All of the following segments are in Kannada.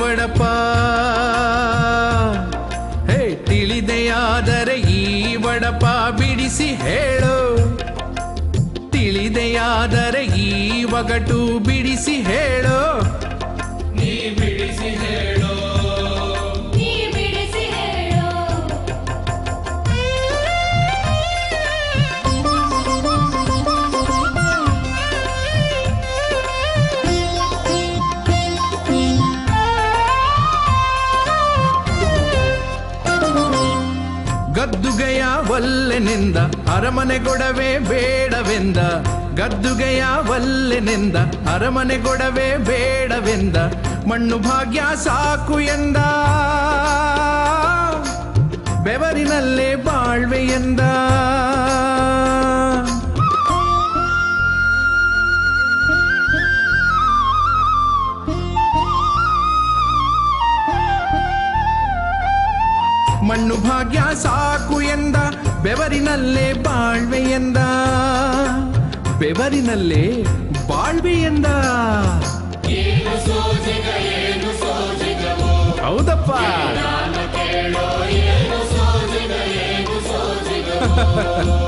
ವಡಪ ಹೇ ತಿಳಿದೆಯಾದರೆ ಈ ವಡಪ ಬಿಡಿಸಿ ಹೇಳು ತಿಳಿದೆಯಾದರೆ ಈ ಒಗಟು ಬಿಡಿಸಿ ಹೇಳು ನೀ ಬಿಡಿಸಿ ಹೇಳು ನೀ ಬಿಡಿಸಿ ಹೇಳು ಗದ್ದುಗೆಯ ವಲ್ಲೆನಿಂದ ಅರಮನೆ ಗೊಡವೆ ಬೇಡವೆಂದ ಗದ್ದುಗೆಯ ವಲ್ಲೆನಿಂದ ಅರಮನೆ ಗೊಡವೆ ಬೇಡವೆಂದ ಮಣ್ಣು ಭಾಗ್ಯ ಸಾಕು ಎಂದ ಬೆವರಿನಲ್ಲೇ ಬಾಳ್ವೆ ಎಂದ ಮಣ್ಣು ಭಾಗ್ಯ ಸಾಕು ಎಂದ ಬೆವರಿನಲ್ಲೇ ಬಾಳ್ವೆ ಎಂದ ಬೆವರಿನಲ್ಲೇ ಬಾಳ್ವೆ ಎಂದ ಏನು ಸೋಜಿಗ ಏನು ಸೋಜಿಗವೋ ಹೌದಪ್ಪ ನಾನು ಕೇಳೋ ಏನು ಸೋಜಿಗ ಏನು ಸೋಜಿಗವೋ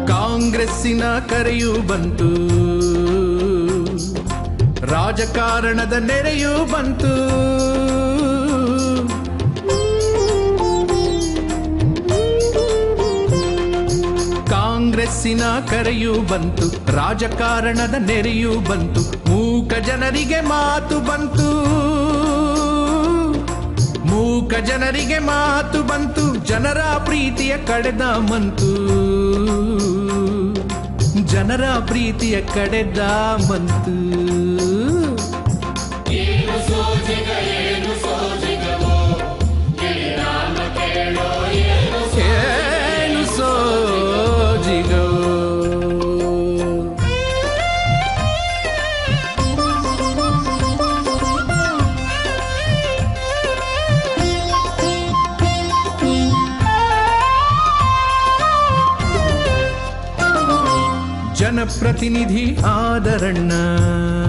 ಕಾಂಗ್ರೆಸ್ಸಿನ ಕರೆಯೂ ಬಂತು ರಾಜಕಾರಣದ ನೆರೆಯೂ ಬಂತು ಕಾಂಗ್ರೆಸ್ಸಿನ ಕರೆಯೂ ಬಂತು ರಾಜಕಾರಣದ ನೆರೆಯೂ ಬಂತು ಮೂಕ ಜನರಿಗೆ ಮಾತು ಬಂತು ಮೂಕ ಜನರಿಗೆ ಮಾತು ಬಂತು ಜನರ ಪ್ರೀತಿಯ ಕಡೆದ ಮಂತು ಜನರ ಪ್ರೀತಿಯ ಕಡೆದ ಮಂತು ಏನು ಸೋಜಿಗ ಏನು ಸೋಜಿಗವೋ ನಾನು ಕೇಳೋ ಏನು ಏನು ಸೋಜಿಗೋ ಜನಪ್ರತಿನಿಧಿ ಆದರಣ್ಣ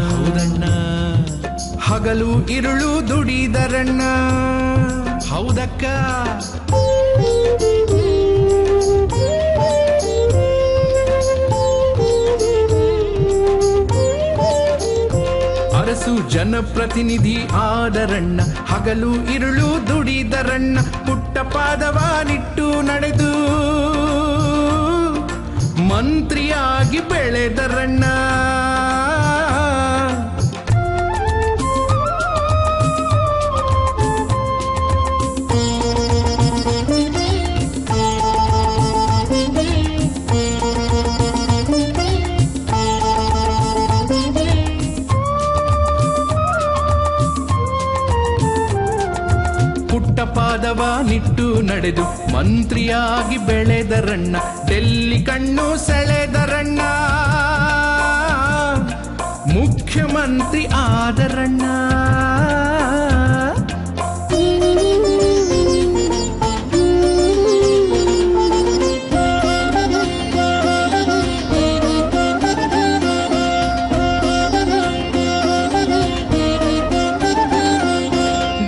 ಹೌದಣ್ಣ ಹಗಲು ಇರುಳು ದುಡಿದರಣ್ಣ ಹೌದಕ್ಕ ಅರಸು ಜನಪ್ರತಿನಿಧಿ ಆದರಣ್ಣ ಹಗಲು ಇರುಳು ದುಡಿದರಣ್ಣ ಪುಟ್ಟ ಪಾದವಾನಿಟ್ಟು ನಡೆದು ಮಂತ್ರಿಯಾಗಿ ಬೆಳೆದರಣ್ಣ ಪುಟ್ಟ ಪಾದವಾನಿಟ್ಟು ನಡೆದು ಮಂತ್ರಿಯಾಗಿ ಬೆಳೆದರಣ್ಣ ಡೆಲ್ಲಿ ಕಣ್ಣು ಸೆಳೆದರಣ್ಣ ಮುಖ್ಯಮಂತ್ರಿ ಆದರಣ್ಣ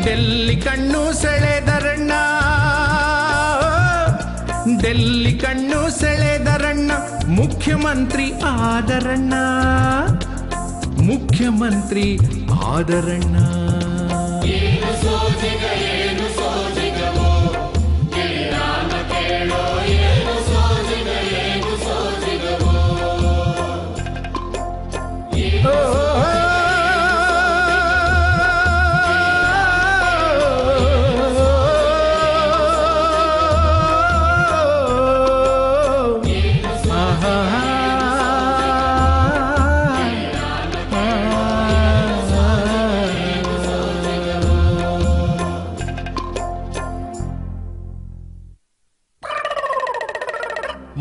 ಡೆಲ್ಲಿ ಕಣ್ಣು ಸೆಳೆದರಣ್ಣ ಡೆಲ್ಲಿ ಕಣ್ಣು ಸೆಳೆದರಣ್ಣ ಮುಖ್ಯಮಂತ್ರಿ ಆದರಣ್ಣ ಮುಖ್ಯಮಂತ್ರಿ ಆದರಣ್ಣ ಏನು ಸೋಜಿಗ ಏನು ಸೋಜಿಗವೋ ನಾನು ಕೇಳೋ ಏನು ಸೋಜಿಗ ಏನು ಸೋಜಿಗವೋ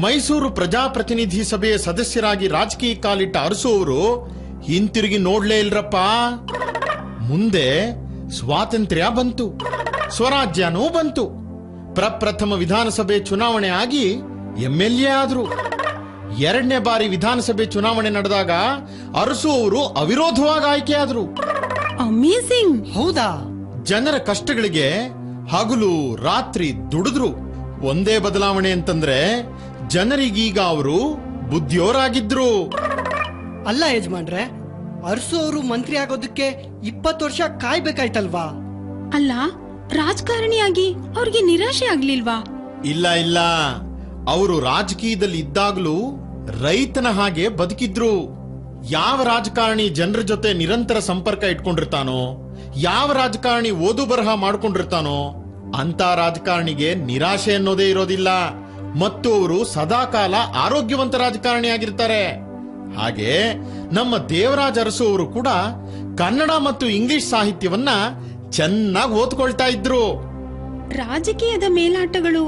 ಮೈಸೂರು ಪ್ರಜಾಪ್ರತಿನಿಧಿ ಸಭೆಯ ಸದಸ್ಯರಾಗಿ ರಾಜಕೀಯ ಕಾಲಿಟ್ಟ ಅರಸು ಅವರು ಹಿಂತಿರುಗಿ ನೋಡ್ಲೇ ಇಲ್ರಪ್ಪ. ಮುಂದೆ ಸ್ವಾತಂತ್ರ್ಯ ಬಂತು, ಸ್ವರಾಜ್ಯನೂ ಬಂತು. ಪ್ರಪ್ರಥಮ ವಿಧಾನಸಭೆ ಚುನಾವಣೆ ಆಗಿ ಎಂಎಲ್ಎ ಆದ್ರು. ಎರಡನೇ ಬಾರಿ ವಿಧಾನಸಭೆ ಚುನಾವಣೆ ನಡೆದಾಗ ಅರಸು ಅವರು ಅವಿರೋಧವಾಗಿ ಆಯ್ಕೆಯಾದ್ರು. ಅಮೇಜಿಂಗ್. ಹೌದಾ? ಜನರ ಕಷ್ಟಗಳಿಗೆ ಹಗಲು ರಾತ್ರಿ ದುಡಿದ್ರು. ಒಂದೇ ಬದಲಾವಣೆ ಅಂತಂದ್ರೆ ಜನರಿಗೀಗ ಅವರು ಬುದ್ಧಿಯೋರಾಗಿದ್ರು. ಅಲ್ಲ ಯಜಮಾನ್ರೆ, ಅರಸು ಅವರು ಮಂತ್ರಿ ಆಗೋದಕ್ಕೆ 20 ವರ್ಷ ಕಾಯ್ಬೇಕಾಯ್ತಲ್ವಾ? ಅಲ್ಲ, ರಾಜಕಾರಣಿಯಾಗಿ ಅವ್ರಿಗೆ ನಿರಾಶೆ ಆಗ್ಲಿಲ್ವಾ? ಇಲ್ಲ ಇಲ್ಲ, ಅವರು ರಾಜಕೀಯದಲ್ಲಿ ಇದ್ದಾಗಲೂ ರೈತನ ಹಾಗೆ ಬದುಕಿದ್ರು. ಯಾವ ರಾಜಕಾರಣಿ ಜನರ ಜೊತೆ ನಿರಂತರ ಸಂಪರ್ಕ ಇಟ್ಕೊಂಡಿರ್ತಾನೋ, ಯಾವ ರಾಜಕಾರಣಿ ಓದು ಬರಹ ಮಾಡ್ಕೊಂಡಿರ್ತಾನೋ ಅಂತ ರಾಜಕಾರಣಿಗೆ ನಿರಾಶೆ ಅನ್ನೋದೇ ಇರೋದಿಲ್ಲ. ಮತ್ತು ಅವರು ಸದಾಕಾಲ ಆರೋಗ್ಯವಂತ ರಾಜಕಾರಣಿಯಾಗಿರ್ತಾರೆ. ಹಾಗೆ ನಮ್ಮ ದೇವರಾಜ ಅರಸು ಅವರು ಕೂಡ ಕನ್ನಡ ಮತ್ತು ಇಂಗ್ಲಿಷ್ ಸಾಹಿತ್ಯವನ್ನ ಚೆನ್ನಾಗಿ ಓದ್ಕೊಳ್ತಾ ಇದ್ರು. ರಾಜಕೀಯದ ಮೇಲಾಟಗಳು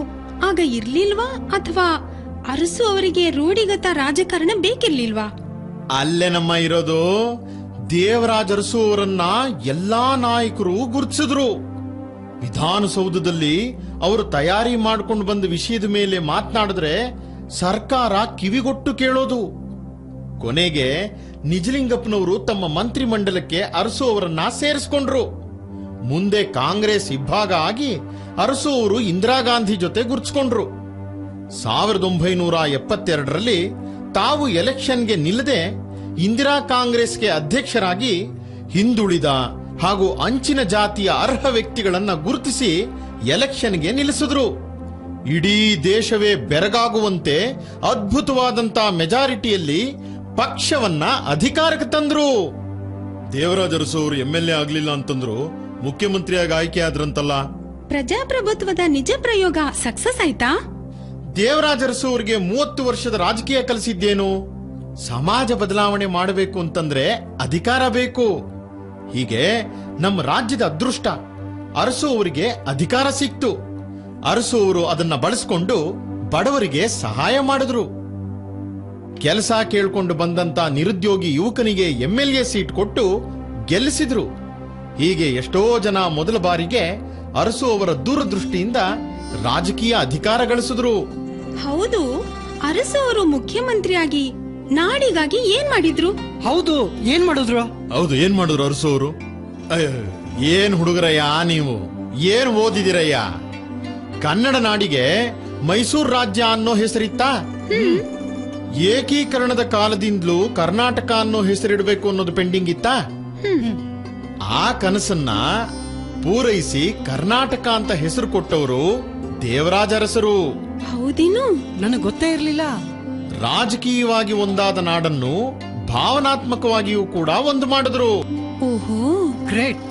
ಆಗ ಇರ್ಲಿಲ್ವಾ, ಅಥವಾ ಅರಸು ಅವರಿಗೆ ರೂಢಿಗತ ರಾಜಕಾರಣ ಬೇಕಿರ್ಲಿಲ್ವಾ? ಅಲ್ಲೇ ನಮ್ಮ ಇರೋದು. ದೇವರಾಜ ಅರಸು ಅವರನ್ನ ಎಲ್ಲಾ ನಾಯಕರು ಗುರುತಿಸಿದ್ರು. ವಿಧಾನಸೌಧದಲ್ಲಿ ಅವರು ತಯಾರಿ ಮಾಡಿಕೊಂಡು ಬಂದ ವಿಷಯದ ಮೇಲೆ ಮಾತನಾಡಿದ್ರೆ ಸರ್ಕಾರ ಕಿವಿಗೊಟ್ಟು ಕೇಳೋದು. ಕೊನೆಗೆ ನಿಜಲಿಂಗಪ್ಪನವರು ತಮ್ಮ ಮಂತ್ರಿ ಮಂಡಲಕ್ಕೆ ಅರಸು ಅವರನ್ನ ಸೇರಿಸಿಕೊಂಡ್ರು. ಮುಂದೆ ಕಾಂಗ್ರೆಸ್ ಇಬ್ಬಾಗ ಆಗಿ ಅರಸು ಅವರು ಇಂದಿರಾ ಗಾಂಧಿ ಜೊತೆ ಗುರುತಿಸಿಕೊಂಡ್ರು. 1972ರಲ್ಲಿ ತಾವು ಎಲೆಕ್ಷನ್ಗೆ ನಿಲ್ಲದೆ ಇಂದಿರಾ ಕಾಂಗ್ರೆಸ್ಗೆ ಅಧ್ಯಕ್ಷರಾಗಿ ಹಿಂದುಳಿದ ಹಾಗೂ ಅಂಚಿನ ಜಾತಿಯ ಅರ್ಹ ವ್ಯಕ್ತಿಗಳನ್ನ ಗುರುತಿಸಿ ಎಲೆಕ್ಷನ್ಗೆ ನಿಲ್ಲಿಸಿದ್ರು. ಇಡೀ ದೇಶವೇ ಬೆರಗಾಗುವಂತೆ ಅದ್ಭುತವಾದಂತ ಮೆಜಾರಿಟಿಯಲ್ಲಿ ಪಕ್ಷವನ್ನ ಅಧಿಕಾರಕ್ಕೆ ತಂದ್ರು. ದೇವರಾಜ ಅರಸು ಅವರು ಎಂಎಲ್ಎ ಆಗ್ಲಿಲ್ಲ ಅಂತಂದ್ರು, ಮುಖ್ಯಮಂತ್ರಿಯಾಗಿ ಆಯ್ಕೆ ಆದ್ರಂತಲ್ಲ. ಪ್ರಜಾಪ್ರಭುತ್ವದ ನಿಜ ಪ್ರಯೋಗ ಸಕ್ಸಸ್ ಆಯ್ತಾ? ದೇವರಾಜ ಅರಸು ಅವರಿಗೆ 30 ವರ್ಷದ ರಾಜಕೀಯ ಕಲಿಸಿದ್ದೇನು? ಸಮಾಜ ಬದಲಾವಣೆ ಮಾಡಬೇಕು ಅಂತಂದ್ರೆ ಅಧಿಕಾರ ಬೇಕು. ಹೀಗೆ ನಮ್ಮ ರಾಜ್ಯದ ಅದೃಷ್ಟ, ಅರಸು ಅವರಿಗೆ ಅಧಿಕಾರ ಸಿಕ್ತು. ಅರಸು ಅವರು ಅದನ್ನ ಬಳಸಿಕೊಂಡು ಬಡವರಿಗೆ ಸಹಾಯ ಮಾಡಿದ್ರು. ಕೆಲಸ ಕೇಳ್ಕೊಂಡು ಬಂದಂತ ನಿರುದ್ಯೋಗಿ ಯುವಕನಿಗೆ ಎಂಎಲ್ಎ ಸೀಟ್ ಕೊಟ್ಟು ಗೆಲ್ಲಿಸಿದ್ರು. ಹೀಗೆ ಎಷ್ಟೋ ಜನ ಮೊದಲ ಬಾರಿಗೆ ಅರಸು ಅವರ ದೂರದೃಷ್ಟಿಯಿಂದ ರಾಜಕೀಯ ಅಧಿಕಾರ ಗಳಿಸಿದ್ರು. ಹೌದು, ಅರಸು ಅವರು ಮುಖ್ಯಮಂತ್ರಿಯಾಗಿ ನಾಡಿಗಾಗಿ ಏನ್ ಮಾಡಿದ್ರು? ಹೌದು, ಏನ್ ಮಾಡಿದ್ರು? ಹೌದು, ಏನ್ ಮಾಡಿದ್ರು ಅರಸು ಅವರು? ಏನ್ ಹುಡುಗರಯ್ಯ ನೀವು, ಏನ್ ಓದಿದಿರಯ್ಯ? ಕನ್ನಡ ನಾಡಿಗೆ ಮೈಸೂರು ರಾಜ್ಯ ಅನ್ನೋ ಹೆಸರಿತ್ತಾ? ಏಕೀಕರಣದ ಕಾಲದಿಂದಲೂ ಕರ್ನಾಟಕ ಅನ್ನೋ ಹೆಸರಿಡಬೇಕು ಅನ್ನೋದು ಪೆಂಡಿಂಗ್ ಇತ್ತಾ? ಆ ಕನಸನ್ನ ಪೂರೈಸಿ ಕರ್ನಾಟಕ ಅಂತ ಹೆಸರು ಕೊಟ್ಟವರು ದೇವರಾಜ ಅರಸರು. ಹೌದೇನು? ನನಗೆ ಗೊತ್ತೇ ಇರ್ಲಿಲ್ಲ. ರಾಜಕೀಯವಾಗಿ ಒಂದಾದ ನಾಡನ್ನು ಭಾವನಾತ್ಮಕವಾಗಿಯೂ ಕೂಡ ಒಂದು ಮಾಡಿದ್ರು. ಓಹೋ, ಗ್ರೇಟ್.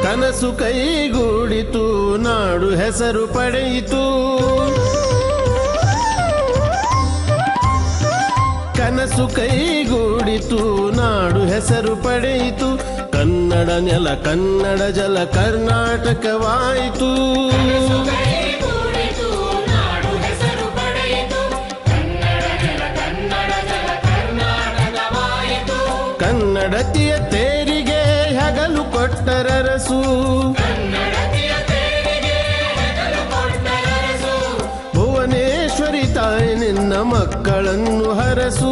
ಕನಸು ಕೈಗೂಡಿತು, ನಾಡು ಹೆಸರು ಪಡೆಯಿತು. ಕನಸು ಕೈಗೂಡಿತು, ನಾಡು ಹೆಸರು ಪಡೆಯಿತು. ಕನ್ನಡ ನೆಲ, ಕನ್ನಡ ಜಲ, ಕರ್ನಾಟಕವಾಯಿತು. ಕನ್ನಡತಿಯ ತೇರಿಗೆ ಹಗಲು ಕೊಟ್ಟರರಸು. ಭುವನೇಶ್ವರಿ ತಾಯಿ ನಿನ್ನ ಮಕ್ಕಳನ್ನು ಹರಸು.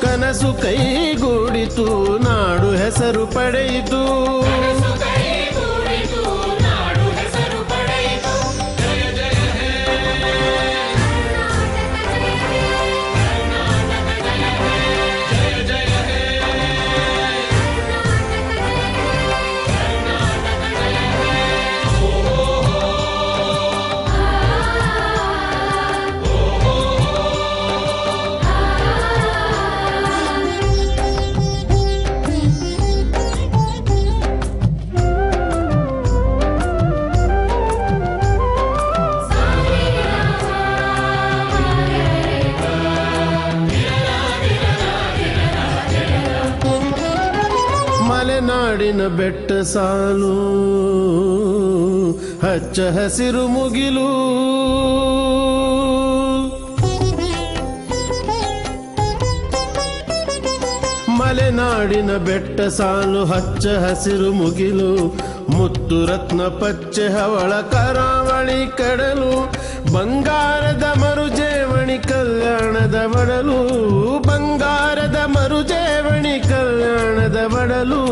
ಕನಸು ಕೈಗೂಡಿತು, ನಾಡು ಹೆಸರು ಪಡೆಯಿತು. ಮಲೆನಾಡಿನ ಬೆಟ್ಟ ಸಾಲು ಹಚ್ಚ ಹಸಿರು ಮುಗಿಲು ಮಲೆನಾಡಿನ ಬೆಟ್ಟ ಸಾಲು ಹಚ್ಚ ಹಸಿರು ಮುಗಿಲು ಮುತ್ತು ರತ್ನ ಪಚ್ಚೆ ಹವಳ ಕರಾವಳಿ ಕಡಲು ಬಂಗಾರದ ಮರುಜೇವಣಿ ಕಲ್ಯಾಣದ ಬಡಲು ಬಂಗಾರದ ಮರುಜೇವಣಿ ಕಲ್ಯಾಣದ ಬಡಲು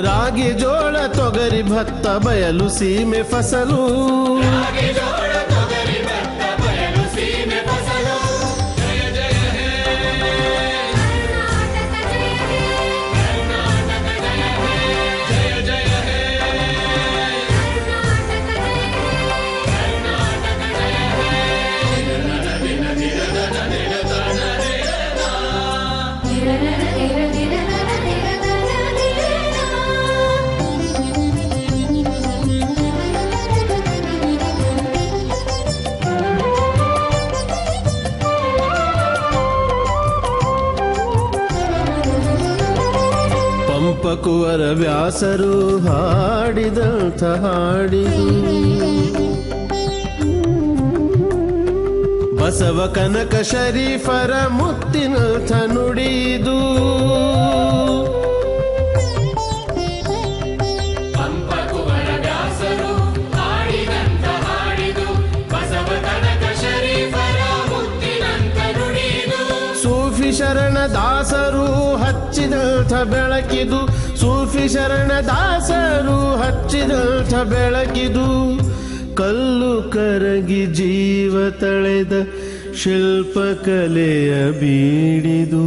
ರಾಗಿ ಜೋಳ ತೊಗರಿ ಭತ್ತ ಬಯಲು ಸೀಮೆ ಫಸಲು ಪಂಪಕುವರ ವ್ಯಾಸರು ಹಾಡಿದಂಥ ಹಾಡಿದು ಬಸವ ಕನಕ ಶರೀಫರ ಮುತ್ತಿನಂಥ ನುಡಿದು ಸೂಫಿ ಶರಣ ದಾಸರು ಹಚ್ಚಿದಂಥ ಬೆಳಕಿದು ಸೂಫಿ ಶರಣ ದಾಸರು ಹಚ್ಚಿದಂಥ ಬೆಳಕಿದು ಕಲ್ಲು ಕರಗಿ ಜೀವ ತಳೆದ ಶಿಲ್ಪಕಲೆಯ ಬೀಡಿದು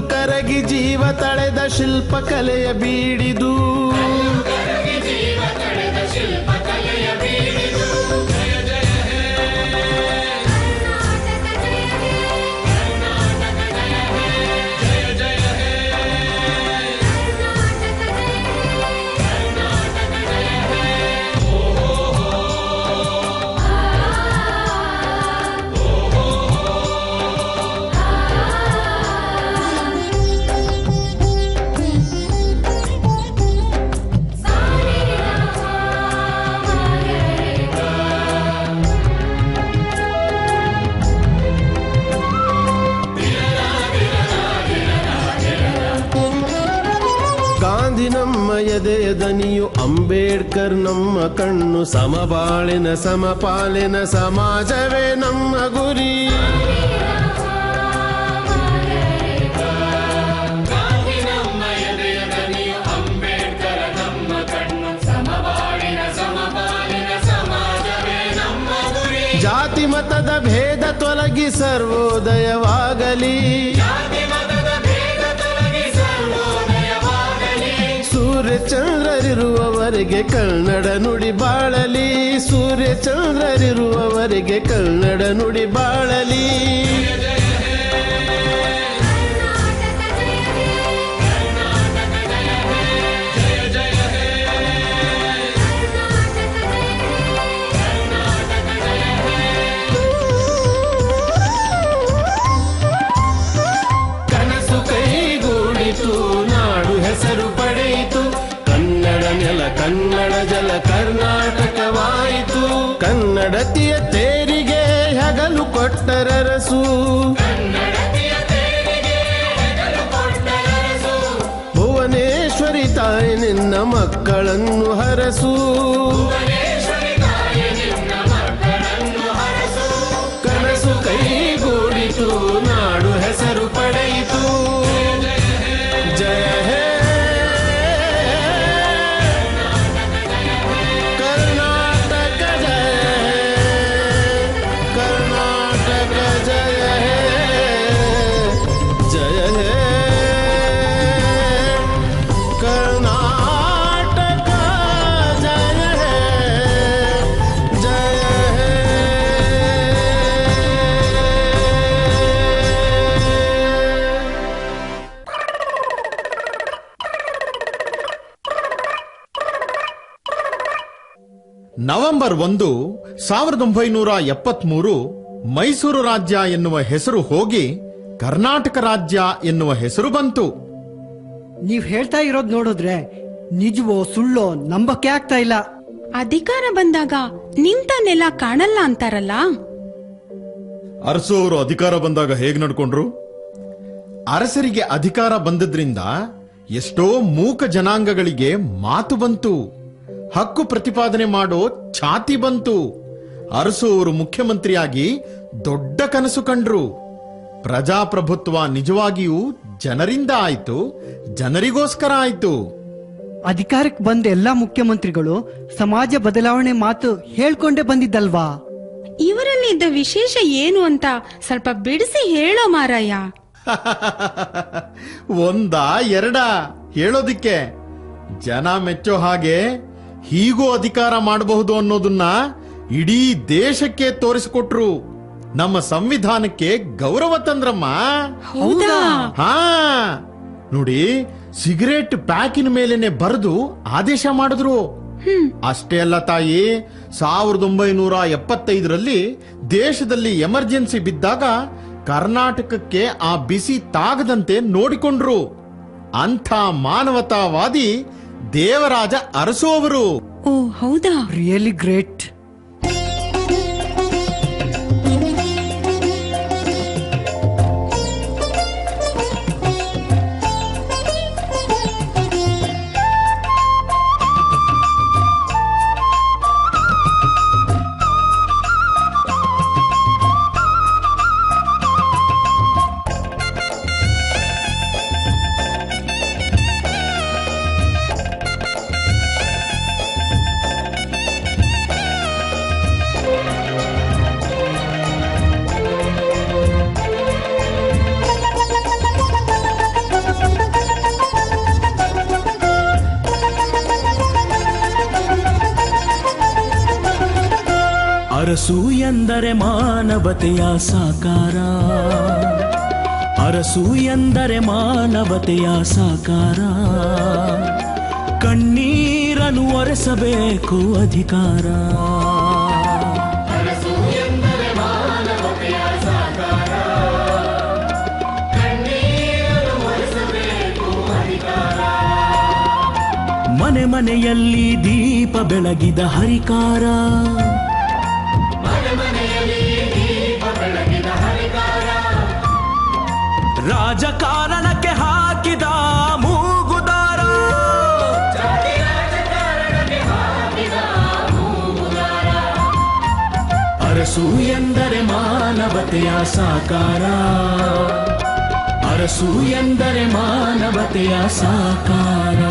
ಕರಗಿ ಜೀವ ತಳೆದ ಶಿಲ್ಪಕಲೆಯ ಬೀಡಿದು ನಮ್ಮ ಎದೆಯ ದನಿಯು ಅಂಬೇಡ್ಕರ್ ನಮ್ಮ ಕಣ್ಣು ಸಮಬಾಳಿನ ಸಮಪಾಲಿನ ಸಮಾಜವೇ ನಮ್ಮ ಗುರಿ ಜಾತಿ ಮತದ ಭೇದ ತೊಲಗಿ ಸರ್ವೋದಯವಾಗಲಿ ಸೂರ್ಯಚಂದ್ರರಿರುವವರೆಗೆ ಕನ್ನಡ ನುಡಿ ಬಾಳಲಿ ಸೂರ್ಯಚಂದ್ರರಿರುವವರೆಗೆ ಕನ್ನಡ ನುಡಿ ಬಾಳಲಿ ಕನಸು ಕೈಗೂಡಿತು ನಾಡು ಹೆಸರು ಪಡೆಯಿತು ಕನ್ನಡ ನೆಲ ಕನ್ನಡ ಜಲ ಕರ್ನಾಟಕವಾಯಿತು ಕನ್ನಡತಿಯ ತೇರಿಗೆ ಹಗಲು ಕೊಟ್ಟರರಸು ಭುವನೇಶ್ವರಿ ತಾಯಿ ನಿನ್ನ ಮಕ್ಕಳನ್ನು ಹರಸು ಕನಸು ಕೈಗೂಡಿತು ನಾಡು ಹೆಸರು ಪಡೆಯಿತು ಜಯ ಹೇ कर्नाटक जय है ನವೆಂಬರ್ 1, 1973 ಮೈಸೂರು ರಾಜ್ಯ ಎನ್ನುವ ಹೆಸರು ಹೋಗಿ ಕರ್ನಾಟಕ ರಾಜ್ಯ ಎನ್ನುವ ಹೆಸರು ಬಂತು. ನೀವ್ ಹೇಳ್ತಾ ಇರೋದ್ ನೋಡಿದ್ರೆ ನಿಜವೋ ಸುಳ್ಳೋ ನಂಬಕ್ಕೆ ಆಗ್ತಾ ಇಲ್ಲ. ಅಧಿಕಾರ ಬಂದಾಗ ನಿಂತ ನೆಲ ಕಾಣಲ್ಲ ಅಂತಾರಲ್ಲ. ಅರಸು ಅವರು ಅಧಿಕಾರ ಬಂದಾಗ ಹೇಗ್ ನಡ್ಕೊಂಡ್ರು? ಅರಸರಿಗೆ ಅಧಿಕಾರ ಬಂದದ್ರಿಂದ ಎಷ್ಟೋ ಮೂಕ ಜನಾಂಗಗಳಿಗೆ ಮಾತು ಬಂತು, ಹಕ್ಕು ಪ್ರತಿಪಾದನೆ ಮಾಡೋ ಛಾತಿ ಬಂತು. ಅರಸು ಅವರು ಮುಖ್ಯಮಂತ್ರಿಯಾಗಿ ದೊಡ್ಡ ಕನಸು ಕಂಡ್ರು. ಪ್ರಜಾಪ್ರಭುತ್ವ ನಿಜವಾಗಿಯೂ ಜನರಿಂದ ಆಯ್ತು, ಜನರಿಗೋಸ್ಕರ ಆಯ್ತು. ಅಧಿಕಾರಕ್ಕೆ ಬಂದ ಎಲ್ಲಾ ಮುಖ್ಯಮಂತ್ರಿಗಳು ಸಮಾಜ ಬದಲಾವಣೆ ಮಾತು ಹೇಳ್ಕೊಂಡೇ ಬಂದಿದ್ದಲ್ವಾ? ಇವರಲ್ಲಿ ಇದ್ದ ವಿಶೇಷ ಏನು ಅಂತ ಸ್ವಲ್ಪ ಬಿಡಿಸಿ ಹೇಳೋ ಮಾರಾಯ. ಒಂದಾ ಎರಡಾ ಹೇಳೋದಿಕ್ಕೆ? ಜನ ಮೆಚ್ಚೋ ಹಾಗೆ ಹೀಗೂ ಅಧಿಕಾರ ಮಾಡಬಹುದು ಅನ್ನೋದನ್ನ ಇಡೀ ದೇಶಕ್ಕೆ ತೋರಿಸಿಕೊಟ್ರು. ನಮ್ಮ ಸಂವಿಧಾನಕ್ಕೆ ಗೌರವ ತಂದ್ರಮ್ಮ. ಹೌದಾ? ಹಾ ನೋಡಿ, ಸಿಗರೇಟ್ ಪ್ಯಾಕಿನ ಮೇಲೇನೆ ಬರೆದು ಆದೇಶ ಮಾಡಿದ್ರು. ಅಷ್ಟೇ ಅಲ್ಲ ತಾಯಿ, 1975ರಲ್ಲಿ ದೇಶದಲ್ಲಿ ಎಮರ್ಜೆನ್ಸಿ ಬಿದ್ದಾಗ ಕರ್ನಾಟಕಕ್ಕೆ ಆ ಬಿಸಿ ತಾಗದಂತೆ ನೋಡಿಕೊಂಡ್ರು. ಅಂಥ ಮಾನವತಾವಾದಿ ದೇವರಾಜ ಅರಸು ಅವರು. ಓ ಹೌದಾ? Really great. ಅರಸು ಎಂದರೆ ಮಾನವತೆಯ ಸಾಕಾರ, ಅರಸು ಎಂದರೆ ಮಾನವತೆಯ ಸಾಕಾರ. ಕಣ್ಣೀರನ್ನು ಒರೆಸಬೇಕು ಅಧಿಕಾರ. ಅರಸು ಎಂದರೆ ಮಾನವತೆಯ ಸಾಕಾರ, ಕಣ್ಣೀರನ್ನು ಒರೆಸಬೇಕು ಅಧಿಕಾರ. ಮನೆ ಮನೆಯಲ್ಲಿ ದೀಪ ಬೆಳಗಿದ ಹರಿಕಾರ, ರಾಜಕಾರಣಕ್ಕೆ ಹಾಕಿದ ಮೂಗುದಾರ. ಅರಸು ಎಂದರೆ ಮಾನವತೆಯ ಸಾಕಾರ, ಅರಸು ಎಂದರೆ ಮಾನವತೆಯ ಸಾಕಾರ.